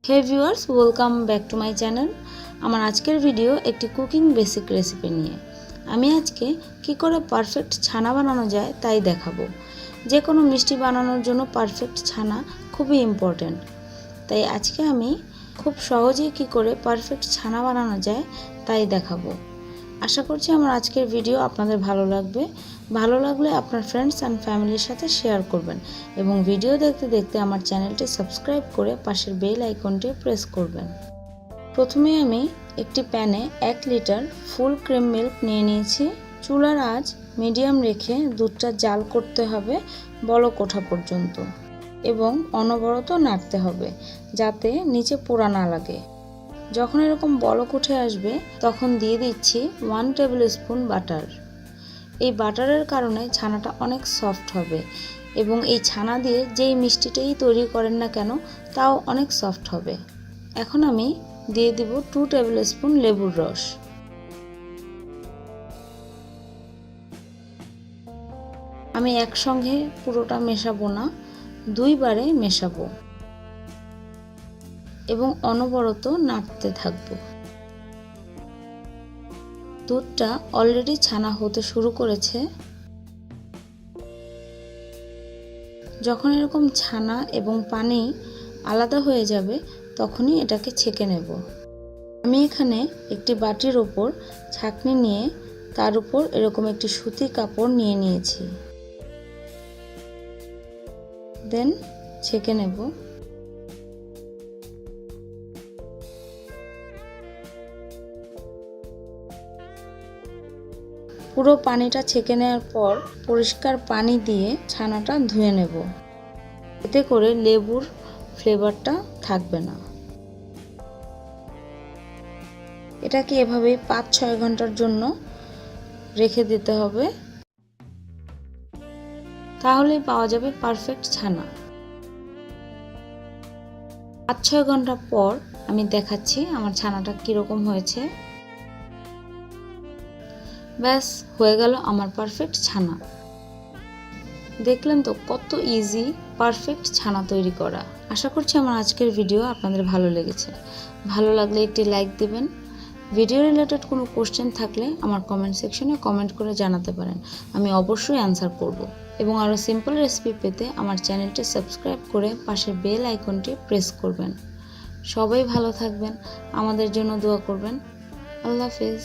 Hey viewers, welcome back to my channel. আমার আজকের video একটি কুকিং বেসিক রেসিপি নিয়ে। আমি আজকে কি করে পারফেক্ট ছানা বানানো যায় তাই দেখাবো। যে কোনো মিষ্টি বানানোর জন্য পারফেক্ট ছানা খুবই ইম্পর্ট্যান্ট। তাই আজকে আমি খুব সহজেই কি করে পারফেক্ট ছানা বানানো যায় তাই দেখাবো। আশা করছি আমার আজকের ভিডিও আপনাদের ভালো লাগবে। ভালো লাগলে আপনার ফ্রেন্ডস অ্যান্ড ফ্যামিলির সাথে শেয়ার করবেন এবং ভিডিও দেখতে দেখতে আমার চ্যানেলটি সাবস্ক্রাইব করে পাশের বেল আইকনটি প্রেস করবেন। প্রথমে আমি একটি প্যানে 1 লিটার ফুল ক্রিম মিল্ক নিয়ে নিয়েছি। চুলার আঁচ মিডিয়াম রেখে দুধটা জাল করতে হবে বলক ওঠা পর্যন্ত এবং অনবরত নাড়তে হবে যাতে নিচে পোড়া না লাগে। যখন এরকম বলক উঠে আসবে তখন দিয়ে দিচ্ছি 1 টেবিল স্পুন বাটার। এই বাটারের কারণে ছানাটা অনেক সফট হবে এবং এই ছানা দিয়ে যেই মিষ্টিটাই তৈরি করেন না কেন তাও অনেক সফট হবে। এখন আমি দিয়ে দিব 2 টেবিল স্পুন লেবুর রস। আমি একসঙ্গে পুরোটা মেশাবো না, 2 বারে মেশাবো এবং অনবরত নাড়তে থাকবো। দুধটা অলরেডি ছানা হতে শুরু করেছে। যখন এরকম ছানা এবং পানি আলাদা হয়ে যাবে তখনই এটাকে ছেঁকে নেব। আমি এখানে একটি বাটির ওপর ছাঁকনি নিয়ে তার উপর এরকম একটি সুতি কাপড় নিয়ে নিয়েছি। দেন ছেঁকে নেব। পুরো পানিটা ছেঁকে নেওয়ার পর পরিষ্কার পানি দিয়ে ছানাটা ধুয়ে নেব, এতে করে লেবুর ফ্লেভারটা থাকবে না। এটাকে এভাবে 5-6 ঘন্টার জন্য রেখে দিতে হবে, তাহলেই পাওয়া যাবে পারফেক্ট ছানা। 5-6 ঘন্টা পর আমি দেখাচ্ছি আমার ছানাটা কীরকম হয়েছে। ব্যাস হয়ে গেল আমার পারফেক্ট ছানা। দেখলেন তো কত ইজি পারফেক্ট ছানা তৈরি করা। আশা করছি আমার আজকের ভিডিও আপনাদের ভালো লেগেছে। ভালো লাগলে একটি লাইক দিবেন। ভিডিও রিলেটেড কোনো কোশ্চেন থাকলে আমার কমেন্ট সেকশনে কমেন্ট করে জানাতে পারেন, আমি অবশ্যই অ্যান্সার করব। এবং আরও সিম্পল রেসিপি পেতে আমার চ্যানেলটি সাবস্ক্রাইব করে পাশের বেল আইকনটি প্রেস করবেন। সবাই ভালো থাকবেন, আমাদের জন্য দোয়া করবেন। আল্লাহ হাফেজ।